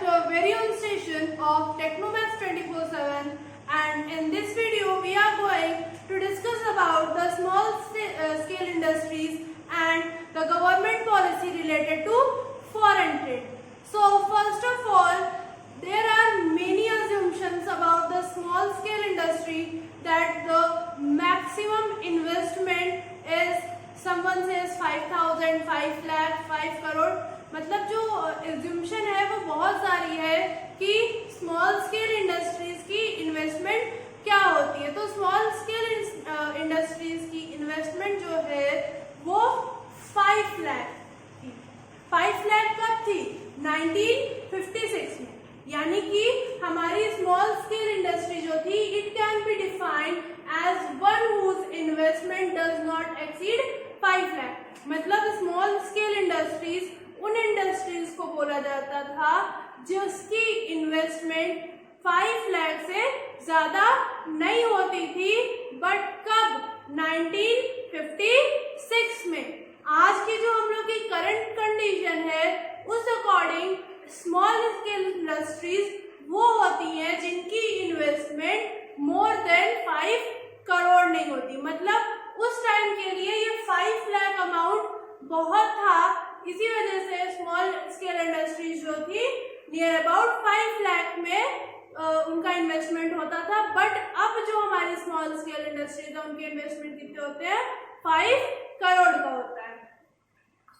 your very own station of Technomax 24/7, and in this video we are going to discuss about the small scale industries and the government policy related to foreign trade. So first of all, there are many assumptions about the small scale industry that the maximum investment is, someone says 5,000, 5 lakh, 5 crore. मतलब जो assumption है वो बहुत सारी है कि small scale industries की investment क्या होती है। तो स्मॉल स्केल इंडस्ट्रीज की इन्वेस्टमेंट जो है वो 5 लाख थी। 5 लाख कब थी? 1956 में। यानी कि हमारी स्मॉल स्केल इंडस्ट्री जो थी, it can be defined as one whose investment does not exceed 5 lakh. मतलब स्मॉल स्केल इंडस्ट्रीज उन इंडस्ट्रीज को बोला जाता था जिसकी इन्वेस्टमेंट 5 लाख से ज्यादा नहीं होती थी। बट कब? 1956 में। आज की जो हम लोग की करंट कंडीशन है उस अकॉर्डिंग स्मॉल स्केल इंडस्ट्रीज वो होती हैं जिनकी इन्वेस्टमेंट मोर देन 5 करोड़ नहीं होती। मतलब उस टाइम के लिए ये 5 लाख अमाउंट बहुत था, इसी वजह से स्मॉल स्केल इंडस्ट्रीज जो थी नियर अबाउट 5 लाख में उनका इन्वेस्टमेंट होता था। बट अब जो हमारी स्मॉल स्केल इंडस्ट्रीज है उनके इन्वेस्टमेंट कितने होते हैं? 5 करोड़ का होता है।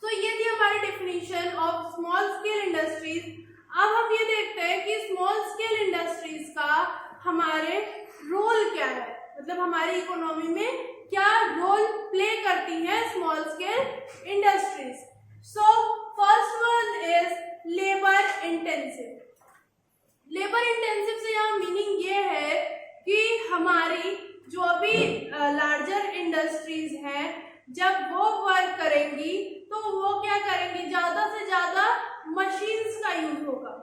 तो ये थी हमारी definition of small scale industries. अब हम ये देखते हैं कि स्मॉल स्केल इंडस्ट्रीज का हमारे रोल क्या है, मतलब हमारी इकोनॉमी में क्या रोल प्ले करती हैं small scale industries. So first one is labour intensive. Labour intensive से यहाँ मीनिंग ये है कि हमारी जो भी लार्जर इंडस्ट्रीज हैं जब वो वर्क करेंगी तो वो क्या करेंगी, ज्यादा से ज्यादा मशीन्स का यूज होगा,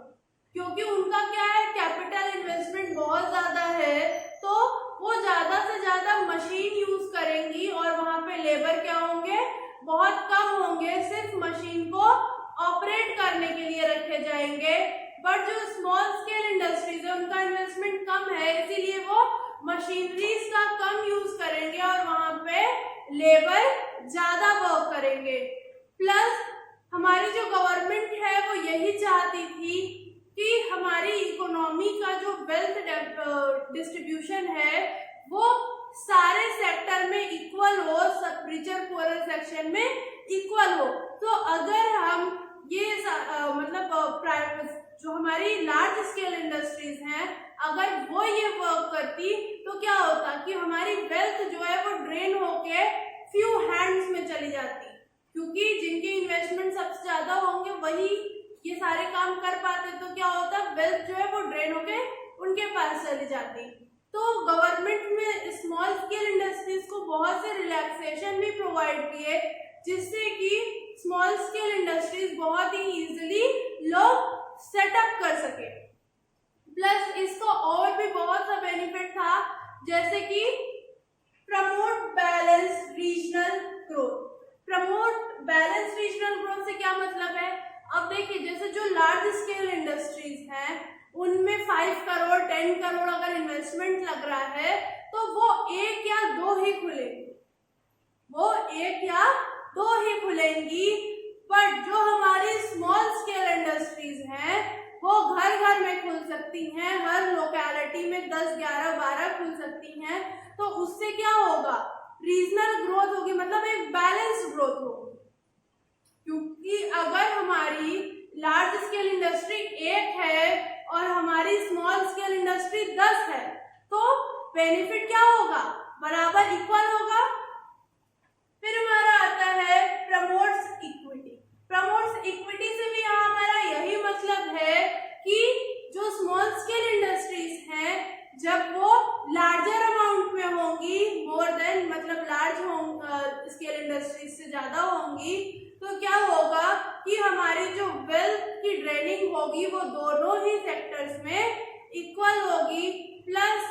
क्योंकि उनका क्या है, कैपिटल इन्वेस्टमेंट बहुत ज्यादा है, तो वो ज्यादा से ज्यादा मशीन यूज करेंगी और वहां पे लेबर क्या होंगे, बहुत कम होंगे, सिर्फ मशीन को ऑपरेट करने के लिए रखे जाएंगे। बट जो स्मॉल स्केल इंडस्ट्रीज है उनका इन्वेस्टमेंट कम है, इसीलिए वो मशीनरीज का कम यूज करेंगे और वहां पे लेबर ज्यादा वर्क करेंगे। प्लस हमारी जो गवर्नमेंट है वो यही चाहती थी कि हमारी इकोनॉमी का जो वेल्थ डिस्ट्रीब्यूशन है वो सारे सेक्टर में इक्वल हो, सब रिचर पुअर सेक्शन में इक्वल हो। तो अगर हम ये मतलब जो हमारी लार्ज स्केल इंडस्ट्रीज हैं अगर वो ये वर्क करती तो क्या होता कि हमारी वेल्थ जो है वो ड्रेन होके फ्यू हैंड्स में चली जाती, क्योंकि जिनके इन्वेस्टमेंट सबसे ज्यादा होंगे वही ये सारे काम कर पाते, तो क्या होता, वेल्थ जो है वो ड्रेन होके उनके पास चली जाती। तो गवर्नमेंट में स्मॉल स्केल इंडस्ट्रीज को बहुत से रिलैक्सेशन भी प्रोवाइड किए जिससे कि स्मॉल स्केल इंडस्ट्रीज बहुत ही इजीली लोग सेटअप कर सके। प्लस इसका और भी बहुत सा बेनिफिट था, जैसे कि promote balance regional growth. Promote balance regional growth से क्या मतलब है? अब देखिए, जैसे जो लार्ज स्केल इंडस्ट्रीज हैं उनमें 5 करोड़ 10 करोड़ अगर इन्वेस्टमेंट लग रहा है तो वो 1 या 2 ही खुलेंगी, वो 1 या 2 ही खुलेंगी। बट जो हमारी स्मॉल स्केल इंडस्ट्रीज हैं वो घर घर में खुल सकती हैं, हर लोकेलिटी में 10, 11, 12 खुल सकती हैं। तो उससे क्या होगा, रीजनल ग्रोथ होगी, मतलब एक बैलेंस ग्रोथ होगी। क्योंकि अगर हमारी लार्ज स्केल इंडस्ट्री 1 है और हमारी स्मॉल स्केल इंडस्ट्री 10 है तो बेनिफिट क्या होगा, बराबर इक्वल होगा। फिर हमारा आता है प्रमोट्स इक्विटी। प्रमोट्स इक्विटी से भी यहाँ हमारा यही मतलब है कि जो स्मॉल स्केल इंडस्ट्रीज हैं जब वो लार्जर अमाउंट में होंगी, मोर देन मतलब लार्ज स्केल इंडस्ट्रीज से ज्यादा होंगी, तो क्या होगा कि हमारी जो वेल्थ की ड्रेनिंग होगी वो दोनों ही सेक्टर्स में इक्वल होगी। प्लस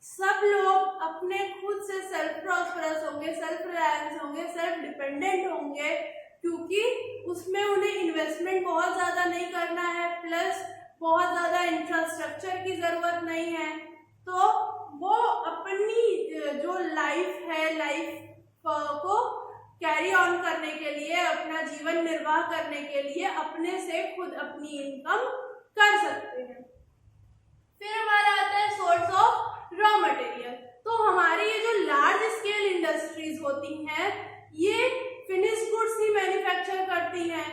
सब लोग अपने खुद से सेल्फ प्रॉस्परस होंगे, सेल्फ रिलायंस होंगे, सेल्फ डिपेंडेंट होंगे, क्योंकि उसमें उन्हें इन्वेस्टमेंट बहुत ज्यादा नहीं करना है। प्लस बहुत ज़्यादा इंफ्रास्ट्रक्चर की ज़रूरत नहीं है, तो वो अपनी जो लाइफ है, लाइफ को कैरी ऑन करने के लिए, अपना जीवन निर्वाह करने के लिए अपने से खुद अपनी इनकम कर सकते हैं। फिर हमारा आता है सोर्स ऑफ रॉ मटेरियल। तो हमारी ये जो लार्ज स्केल इंडस्ट्रीज होती हैं, ये फिनिश गुड्स ही मैन्युफैक्चर करती हैं।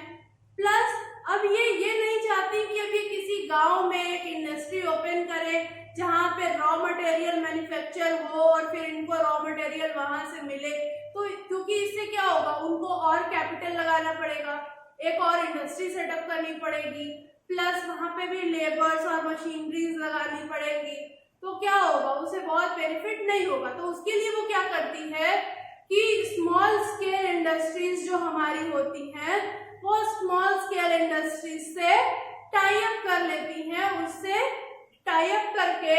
प्लस अब ये नहीं चाहती कि अब ये किसी गांव में एक इंडस्ट्री ओपन करे जहां पे रॉ मटेरियल मैन्युफैक्चर हो और फिर इनको रॉ मटेरियल वहां से मिले। तो क्योंकि इससे क्या होगा, उनको और कैपिटल लगाना पड़ेगा, एक और इंडस्ट्री सेटअप करनी पड़ेगी, प्लस वहां पे भी लेबर्स और मशीनरीज लगानी पड़ेगी। तो क्या होगा, उसे बहुत बेनिफिट नहीं होगा। तो उसके लिए वो क्या करती है कि स्मॉल स्केल इंडस्ट्रीज जो हमारी होती हैं, वो स्मॉल स्केल इंडस्ट्रीज से टाई अप कर लेती हैं, उससे टाई अप करके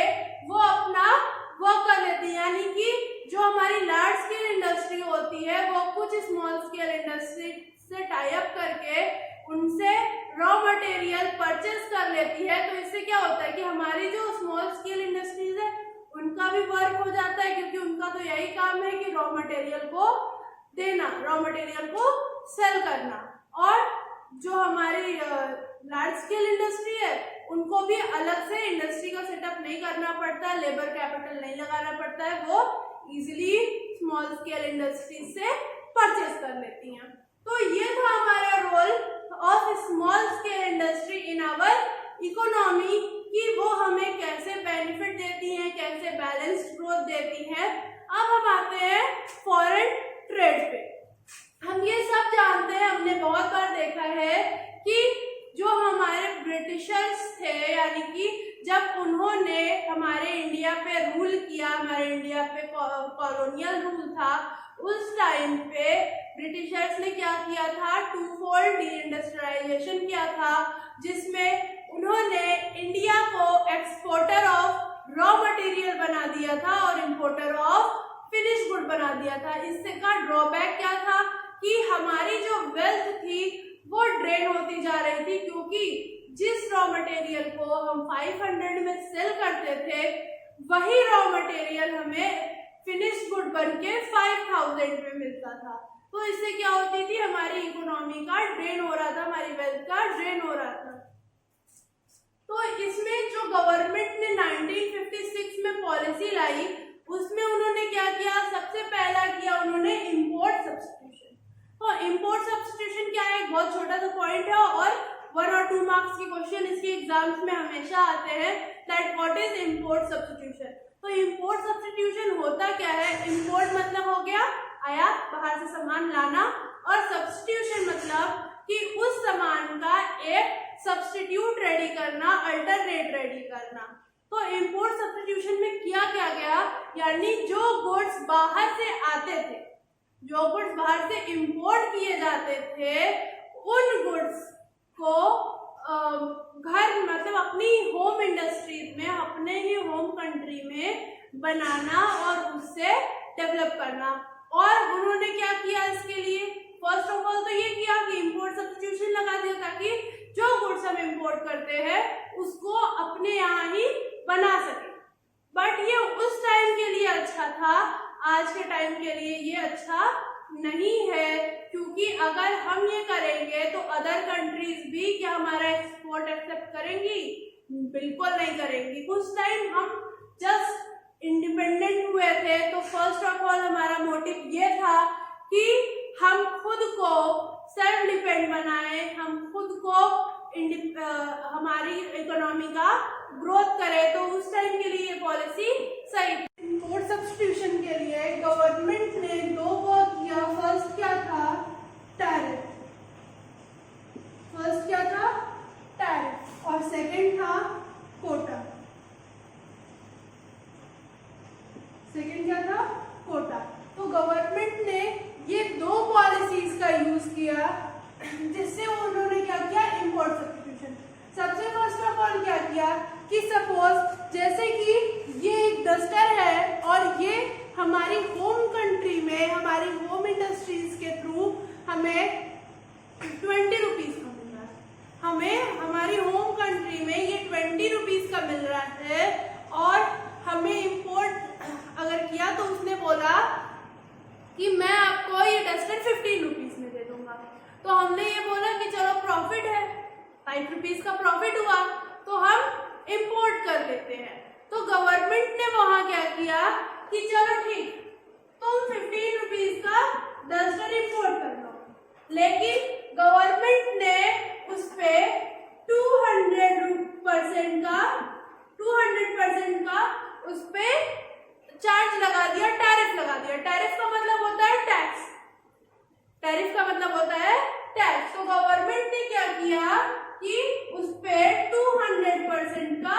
वो अपना वर्क कर लेती है। यानी कि जो हमारी लार्ज स्केल इंडस्ट्री होती है, वो कुछ स्मॉल स्केल इंडस्ट्री से टाई अप करके उनसे रॉ मटेरियल परचेज कर लेती है। तो इससे क्या होता है कि हमारी जो स्मॉल स्केल इंडस्ट्रीज है, उनका भी वर्क हो जाता है, क्योंकि उनका तो यही काम है कि रॉ मटेरियल को देना, रॉ मटेरियल को सेल करना। और जो हमारी लार्ज स्केल इंडस्ट्री है, उनको भी अलग से इंडस्ट्री का सेटअप नहीं करना पड़ता है, लेबर कैपिटल नहीं लगाना पड़ता है, वो इजीली स्मॉल स्केल इंडस्ट्री से परचेज कर लेती हैं। तो ये था हमारा role of small scale industry in our economy, कि वो हमें कैसे बेनिफिट देती हैं, कैसे बैलेंस्ड ग्रोथ देती हैं। अब हम आते हैं फॉरेन ट्रेड पे। हम ये सब जानते हैं, हमने बहुत बार देखा है कि जो हमारे ब्रिटिशर्स थे, यानी कि जब उन्होंने हमारे इंडिया पे रूल किया, हमारे इंडिया पे कॉलोनियल रूल था, उस टाइम पे ब्रिटिशर्स ने क्या किया था, टू फोल्ड इंडस्ट्रियलाइजेशन किया था, जिसमें उन्होंने इंडिया को एक्सपोर्टर ऑफ रॉ मटेरियल बना दिया था और इंपोर्टर ऑफ फिनिश गुड बना दिया था। इससे का ड्रॉबैक क्या था कि हमारी जो वेल्थ थी वो ड्रेन होती जा रही थी, क्योंकि जिस रॉ मटेरियल को हम 500 में सेल करते थे, वही रॉ मटेरियल हमें फिनिश गुड बनके 5000 में मिलता था। तो इससे क्या होती थी, हमारी इकोनॉमी का ड्रेन हो रहा था, हमारी वेल्थ का ड्रेन हो रहा था। तो इसमें जो गवर्नमेंट ने 1956 में पॉलिसी लाई, उसमें उन्होंने क्या किया, सबसे पहला किया उन्होंने इंपोर्ट सब्स्टिट्यूशन। तो इंपोर्ट सब्स्टिट्यूशन क्या है, बहुत छोटा सा पॉइंट है और 1 और 2 मार्क्स के क्वेश्चन इसके एग्जाम्स में हमेशा आते हैं, that what is import substitution. तो इंपोर्ट सब्स्टिट्यूशन होता क्या है, इंपोर्ट मतलब हो गया आयात, बाहर से सामान लाना, और सब्स्टिट्यूशन मतलब कि उस सामान का एक सब्स्टिट्यूट रेडी करना, अल्टरनेट रेडी करना। तो इंपोर्ट सब्स्टिट्यूशन में किया क्या गया, यानी जो गुड्स बाहर से आते थे, जो गुड्स बाहर से इंपोर्ट किए जाते थे, उन गुड्स को घर मतलब अपनी होम इंडस्ट्रीज में, अपने ही होम कंट्री में बनाना और उससे डेवलप करना। और उन्होंने क्या किया इसके लिए, फर्स्ट ऑफ ऑल तो ये किया कि इंपोर्ट सब्स्टिट्यूशन लगा दिया, ताकि जो गुड्स हम इंपोर्ट करते हैं उसको अपने यहाँ ही बना सके। बट ये उस टाइम के लिए अच्छा था, आज के टाइम के लिए ये अच्छा नहीं है, क्योंकि अगर हम ये करेंगे तो अदर कंट्रीज भी क्या हमारा एक्सपोर्ट एक्सेप्ट करेंगी, बिल्कुल नहीं करेंगी। उस टाइम हम जस्ट इंडिपेंडेंट हुए थे, तो फर्स्ट ऑफ ऑल हमारा मोटिव ये था कि हम खुद को सेल्फ डिपेंड बनाए, हम खुद को हमारी इकोनॉमी का ग्रोथ करें। तो उस टाइम के लिए ये पॉलिसी सही थी। इंपोर्ट सब्स्टिट्यूशन के लिए गवर्नमेंट ने 2 वर्क किया। फर्स्ट क्या था, टैरिफ। फर्स्ट क्या था, टैरिफ, और सेकंड था कोटा। सेकंड क्या था, कोटा। तो गवर्नमेंट ने ये 2 पॉलिसीज का यूज किया, जिससे उन्होंने क्या किया, इंपोर्ट सब्स्टिट्यूशन। सबसे फर्स्ट ऑफ ऑल क्या किया कि सपोज जैसे कि ये एक डस्टर है और ये हमारी होम कंट्री में, हमारी होम इंडस्ट्रीज के थ्रू हमें 20 रुपीज का मिल रहा है। हमें हमारी होम कंट्री में ये 20 रुपीज़ का मिल रहा है और हमें इम्पोर्ट अगर किया तो उसने बोला कि मैं आपको ये डस्टर 15 रुपीज़ में दे दूंगा। तो हमने ये बोला कि चलो प्रॉफिट है, 5 रुपीज़ का प्रॉफिट हुआ तो हम इम्पोर्ट कर लेते हैं। तो गवर्नमेंट ने वहाँ क्या किया कि चलो ठीक तुम 15 रुपीज़ का डस्टर इम्पोर्ट कर लो, लेकिन गवर्नमेंट ने उस पे 200% का उस पे चार्ज लगा दिया, टैरिफ लगा दिया। टैरिफ का मतलब होता है टैक्स, टैरिफ का मतलब होता है टैक्स। तो गवर्नमेंट ने क्या किया कि उस पे 200% का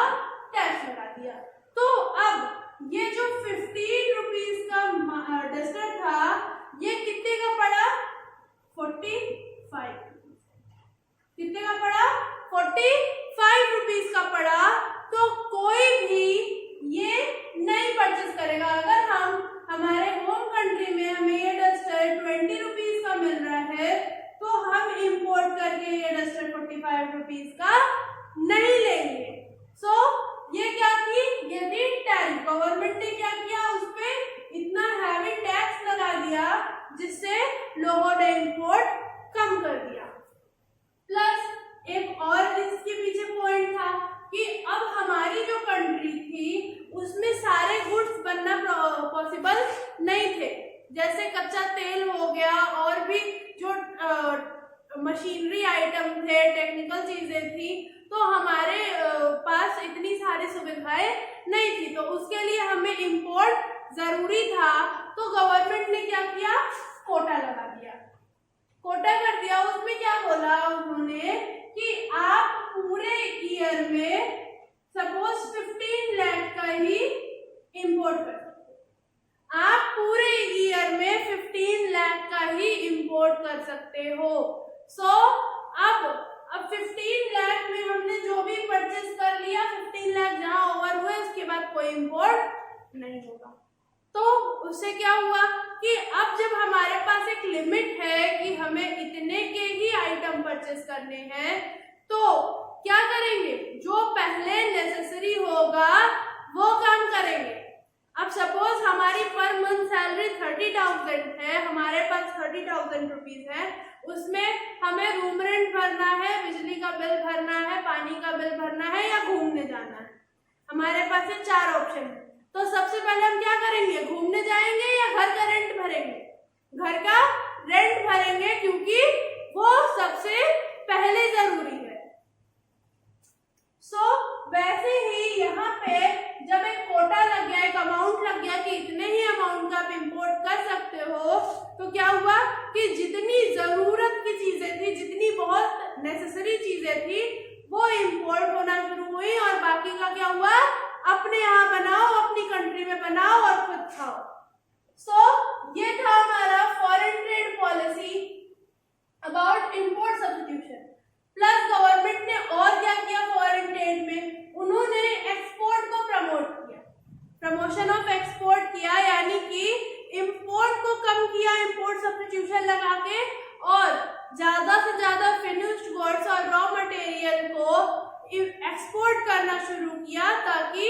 टैक्स लगा दिया। तो अब ये जो 15 रुपीज़ का डस्टर था ये कितने का पड़ा? 45। कितने का पड़ा? 45 रुपीज़ का पड़ा। तो कोई भी ये नहीं परचेस करेगा। अगर हम हमारे होम कंट्री में हमें ये डस्टर 20 रुपीज़ का मिल रहा है तो हम इंपोर्ट करके ये डस्टर 45 रुपीज़ का नहीं लेंगे। सो ये क्या थी? ये थी टैरिफ। गवर्नमेंट ने क्या किया? उस पे इतना हैवी टैक्स लगा दिया जिससे लोगों ने इंपोर्ट कम कर दिया। प्लस एक और इसके पीछे पॉइंट था कि अब हमारी जो कंट्री थी उसमें सारे गुड्स बनना पॉसिबल नहीं थे। जैसे कच्चा तेल हो गया और भी जो मशीनरी आइटम थे, टेक्निकल चीजें थी, तो हमारे पास इतनी सारी सुविधाएं नहीं थी। तो उसके लिए हमें इंपोर्ट जरूरी था। तो गवर्नमेंट ने क्या किया? कोटा लगा दिया, कोटा कर दिया। उसमें क्या बोला उन्होंने कि आप पूरे ईयर में सपोज 15 लाख का ही इंपोर्ट कर सकते हो। आप पूरे ईयर में 15 लाख का ही इंपोर्ट कर सकते हो। सो अब 15 लाख में हमने जो भी परचेस कर लिया, 15 लाख जहां ओवर हुए उसके बाद कोई इंपोर्ट नहीं होगा। तो उससे क्या हुआ कि अब जब हमारे पास एक लिमिट है कि हमें इतने के ही आइटम परचेस करने हैं तो क्या करेंगे? जो पहले नेसेसरी होगा वो काम करेंगे। अब सपोज हमारी पर मंथ सैलरी 30,000 है, हमारे पास 30,000 रुपीज है, उसमें हमें रूम रेंट भरना है, बिजली का बिल भरना है, पानी का बिल भरना है या घूमने जाना है। हमारे पास ये 4 ऑप्शन है। तो सबसे पहले हम क्या करेंगे? घूमने जाएंगे या घर का रेंट भरेंगे? घर का रेंट भरेंगे क्योंकि वो सबसे पहले जरूरी है। सो वैसे ही यहाँ पे जब एक कोटा लग गया, एक अमाउंट लग गया कि इतने ही अमाउंट का आप इंपोर्ट कर सकते हो, तो क्या हुआ कि जितनी जरूरत की चीजें थी, जितनी बहुत नेसेसरी चीजें थी, वो इंपोर्ट होना शुरू हुई और बाकी का क्या हुआ? अपने यहाँ बनाओ, अपनी कंट्री में बनाओ और खुद खाओ। सो ये था हमारा foreign trade policy about import substitution. Plus government ने और क्या किया फॉरेन ट्रेड में? उन्होंने एक्सपोर्ट को प्रमोट किया, प्रमोशन ऑफ एक्सपोर्ट किया, यानी कि इंपोर्ट को कम किया इंपोर्ट सब्स्टिट्यूशन लगा के, और ज्यादा से ज्यादा फिनिश्ड गुड्स और रॉ मटेरियल को एक्सपोर्ट करना शुरू किया ताकि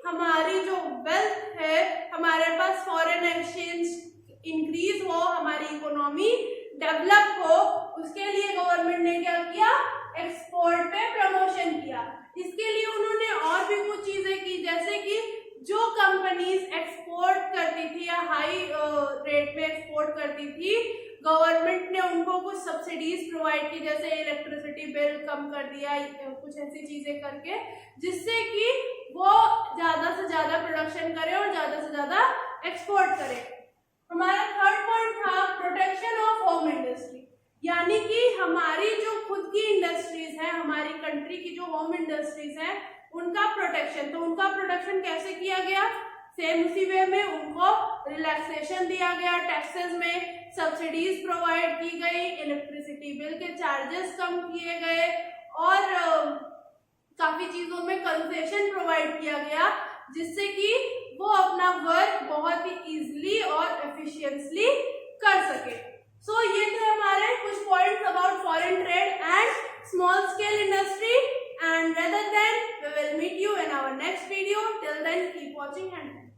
हमारी जो वेल्थ है, हमारे पास फॉरेन एक्सचेंज इंक्रीज हो, हमारी इकोनॉमी डेवलप हो। उसके लिए गवर्नमेंट ने क्या किया? एक्सपोर्ट पे प्रमोशन किया। इसके लिए उन्होंने और भी कुछ चीजें की, जैसे कि जो कंपनीज एक्सपोर्ट करती थी या हाई रेट में एक्सपोर्ट करती थी, गवर्नमेंट ने उनको कुछ सब्सिडीज प्रोवाइड की, जैसे इलेक्ट्रिसिटी बिल कम कर दिया, कुछ ऐसी चीजें करके, जिससे कि वो ज्यादा से ज्यादा प्रोडक्शन करे और ज्यादा से ज्यादा एक्सपोर्ट करे। हमारा थर्ड पॉइंट था प्रोटेक्शन ऑफ होम इंडस्ट्री, यानी कि हमारी जो खुद की इंडस्ट्रीज है, हमारी कंट्री की जो होम इंडस्ट्रीज है, उनका प्रोटेक्शन। तो उनका प्रोटेक्शन कैसे किया गया? सेम उसी वे में उनको रिलैक्सेशन दिया गया, टैक्सेस में सब्सिडीज प्रोवाइड की गई, इलेक्ट्रिसिटी बिल के चार्जेस कम किए गए और काफी चीजों में कंसेशन प्रोवाइड किया गया, जिससे कि वो अपना वर्क बहुत ही इजीली और एफिशिएंटली कर सके। सो ये थे हमारे कुछ points about foreign trade and small scale industry. And rather than, we will meet you in our next video. Till then, keep watching and